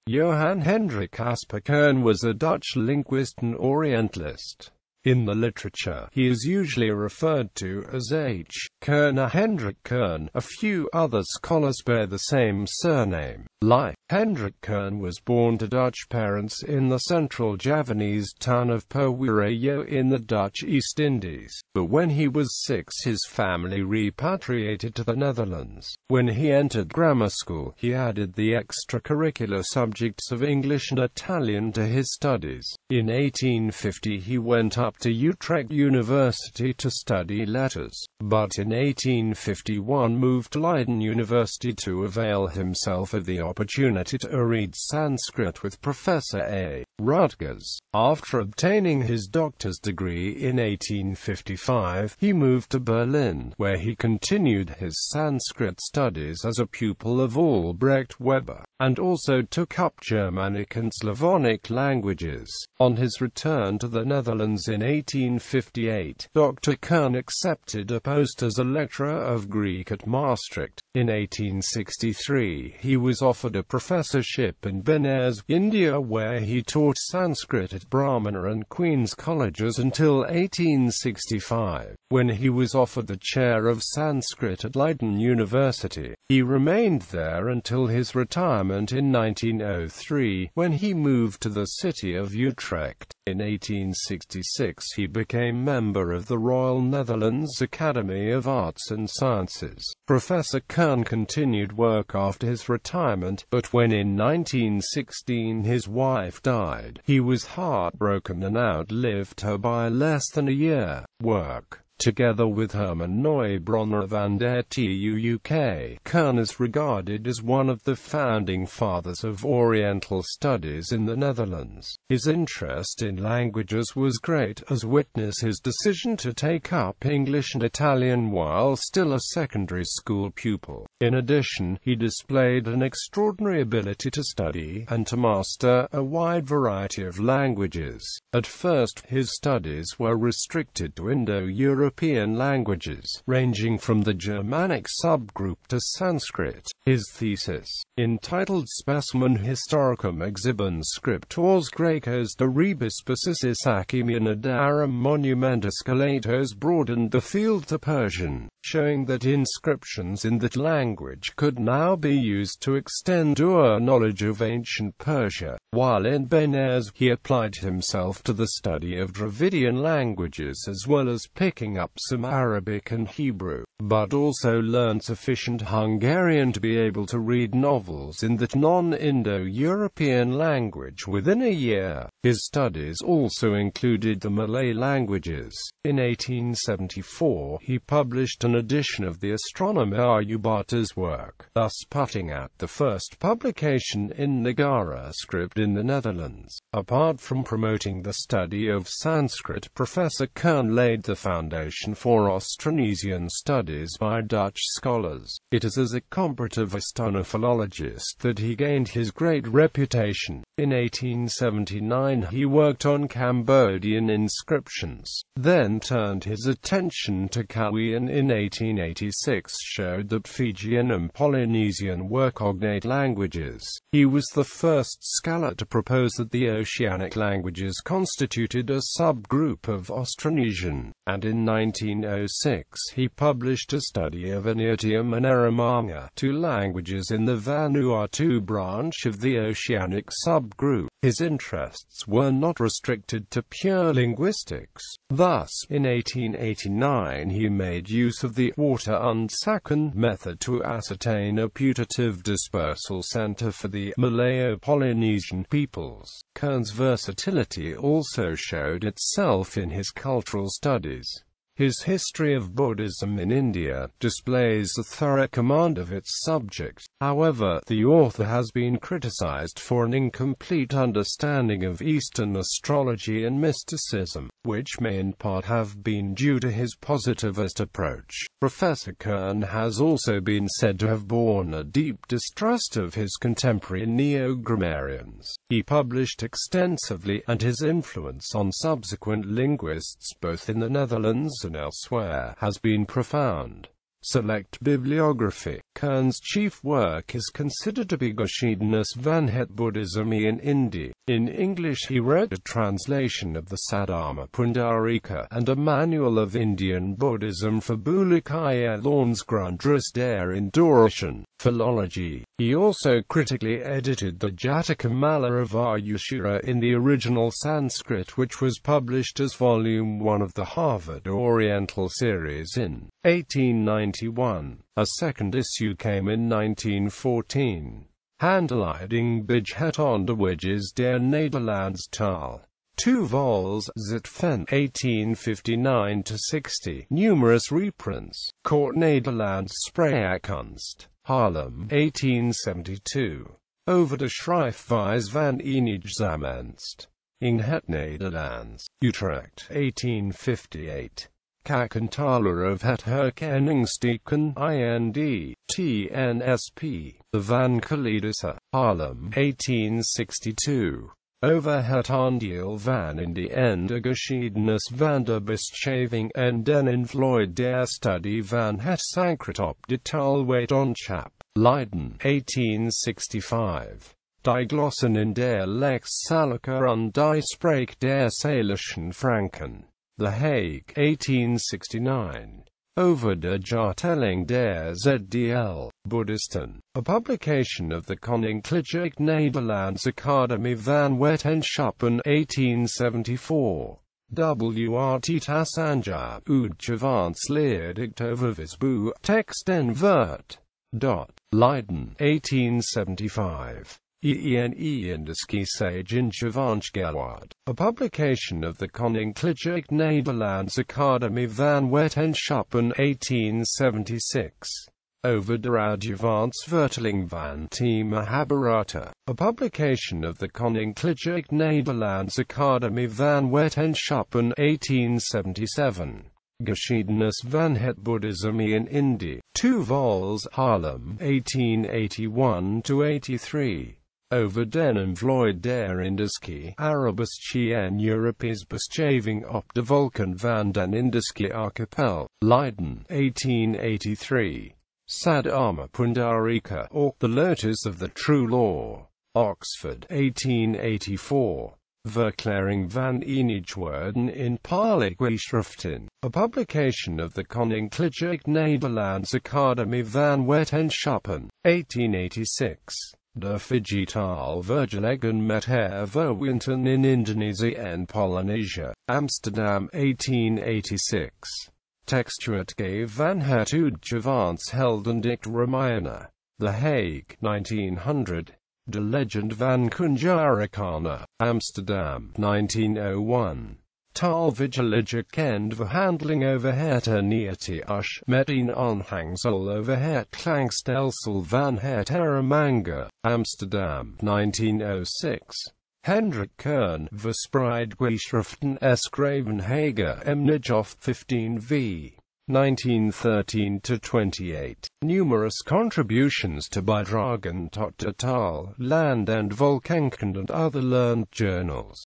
Johan Hendrik Caspar Kern was a Dutch linguist and Orientalist. In the literature, he is usually referred to as H.Kern or Hendrik Kern. A few other scholars bear the same surname. Like Hendrik Kern was born to Dutch parents in the central Javanese town of Purworejo in the Dutch East Indies. But when he was 6, his family repatriated to the Netherlands. When he entered grammar school, he added the extracurricular subjects of English and Italian to his studies. In 1850 he went up to Utrecht University to study letters, but in 1851 moved to Leiden University to avail himself of the opportunity to read Sanskrit with Professor A. Rutgers. After obtaining his doctor's degree in 1855, he moved to Berlin, where he continued his Sanskrit studies as a pupil of Albrecht Weber, and also took up Germanic and Slavonic languages. On his return to the Netherlands in 1858, Dr. Kern accepted a post as a lecturer of Greek at Maastricht. In 1863, he was offered a professorship in Benares, India, where he taught Sanskrit at Brahmana and Queen's Colleges until 1865, when he was offered the chair of Sanskrit at Leiden University. He remained there until his retirement in 1903, when he moved to the city of Utrecht. In 1866 he became member of the Royal Netherlands Academy of Arts and Sciences. Professor Kern continued work after his retirement, but when in 1916 his wife died, he was heartbroken and outlived her by less than a year. Work together with Herman Neubronner van der TU UK, Kern is regarded as one of the founding fathers of Oriental studies in the Netherlands. His interest in languages was great, as witness his decision to take up English and Italian while still a secondary school pupil. In addition, he displayed an extraordinary ability to study and to master a wide variety of languages. At first, his studies were restricted to Indo-European languages, ranging from the Germanic subgroup to Sanskrit. His thesis, entitled Specimen Historicum exhibens scriptores Grecos de rebus specisis Achaemenidarum monumentus collatos, broadened the field to Persian, showing that inscriptions in that language could now be used to extend our knowledge of ancient Persia. While in Benares, he applied himself to the study of Dravidian languages as well as picking up some Arabic and Hebrew, but also learned sufficient Hungarian to be able to read novels in that non-Indo-European language within a year. His studies also included the Malay languages. In 1874, he published an edition of the astronomer Aryabhata's work, thus putting out the first publication in Nagara script in the Netherlands. Apart from promoting the study of Sanskrit, Professor Kern laid the foundation for Austronesian studies by Dutch scholars. It is as a comparative philologist that he gained his great reputation. In 1879 he worked on Cambodian inscriptions, then turned his attention to Kawi, and in 1886 showed that Fijian and Polynesian were cognate languages. He was the first scholar to propose that the oceanic languages constituted a subgroup of Austronesian, and in 1906 he published a study of Inuitium and Eromanga, two languages in the Vanuatu branch of the oceanic subgroup. His interests were not restricted to pure linguistics. Thus, in 1889 he made use of the water-unsaken method to ascertain a putative dispersal center for the Malayo-Polynesian peoples. Kern's versatility also showed itself in his cultural studies. His history of Buddhism in India displays a thorough command of its subject. However, the author has been criticized for an incomplete understanding of Eastern astrology and mysticism, which may in part have been due to his positivist approach. Professor Kern has also been said to have borne a deep distrust of his contemporary neo-grammarians. He published extensively, and his influence on subsequent linguists both in the Netherlands and elsewhere has been profound. Select bibliography. Kern's chief work is considered to be Geschiedenis van het Boeddhisme in India. In English he wrote a translation of the Saddharma Pundarika and a manual of Indian Buddhism for Bulukaya Lawnsgrundrus der Indorischen Philology. He also critically edited the Jatakamala of Ayushira in the original Sanskrit, which was published as Volume 1 of the Harvard Oriental series in 1891. A second issue came in 1914. Handleiding bij het onderwijs der Nederlandse taal. 2 vols, Zitfen, 1859-60. Numerous reprints. Kort Nederlands Spraakkunst. Haarlem, 1872. Over de schrijfwijze van enig zamenst. In het Nederlands. Utrecht, 1858. Kakentaler of het herkenningsteken, IND, TNSP, the Van Kalidasa, Haarlem, 1862. Over het aandeel van in de ende geschiedenis van de beschaving en den invloed der studie van het Sanskrit op de taalwetenschap, Leiden, 1865. Die Glossen in der Lex-Salica und die Sprache der Saalischen Franken. The Hague, 1869. Over de Jaartelling der ZDL, Buddhisten. A publication of the Koninklijke Nederlandse Academie van Wetenschappen, 1874. W.R.T. Tassanja, Udjavans leerdict over Visbu, Text en Vert. Leiden, 1875. Indische Sage in Javanschgewad. A publication of the Koninklijke Nederlandse Academie van Wetenschappen, 1876. Over de Adjuvants Vertaling van T. Mahabharata. A publication of the Koninklijke Nederlandse Academie van Wetenschappen, 1877. Geschiedenis van het Boeddhisme in India. 2 vols, Haarlem, 1881-83. Over den invloed der Indische Arabische en Europese beschaving op de volken van den Indische archipel, Leiden, 1883. Saddharma Pundarika, or The Lotus of the True Law, Oxford, 1884. Verklaring van enige woorden in Pali-Geschriften, a publication of the Koninklijke Nederlandse Academie van Wetenschappen, 1886. De Digitaal Vergelegen met Herverwinten in Indonesië en Polynesia, Amsterdam, 1886. Tekstuitgave van het Udjavans Heldendicht Ramayana. The Hague, 1900. De Legend van Kunjarikana, Amsterdam, 1901. Taalvigilage kend verhandeling over het eniatisch, met een aanhangsel over het klankstelsel van het Eremanga, Amsterdam, 1906. Hendrik Kern, Verspreid Geschriften es Gravenhager Emnighof 15 v. 1913-28. Numerous contributions to Beidragen tot de Taal, Land and Volkenkunde and other learned journals.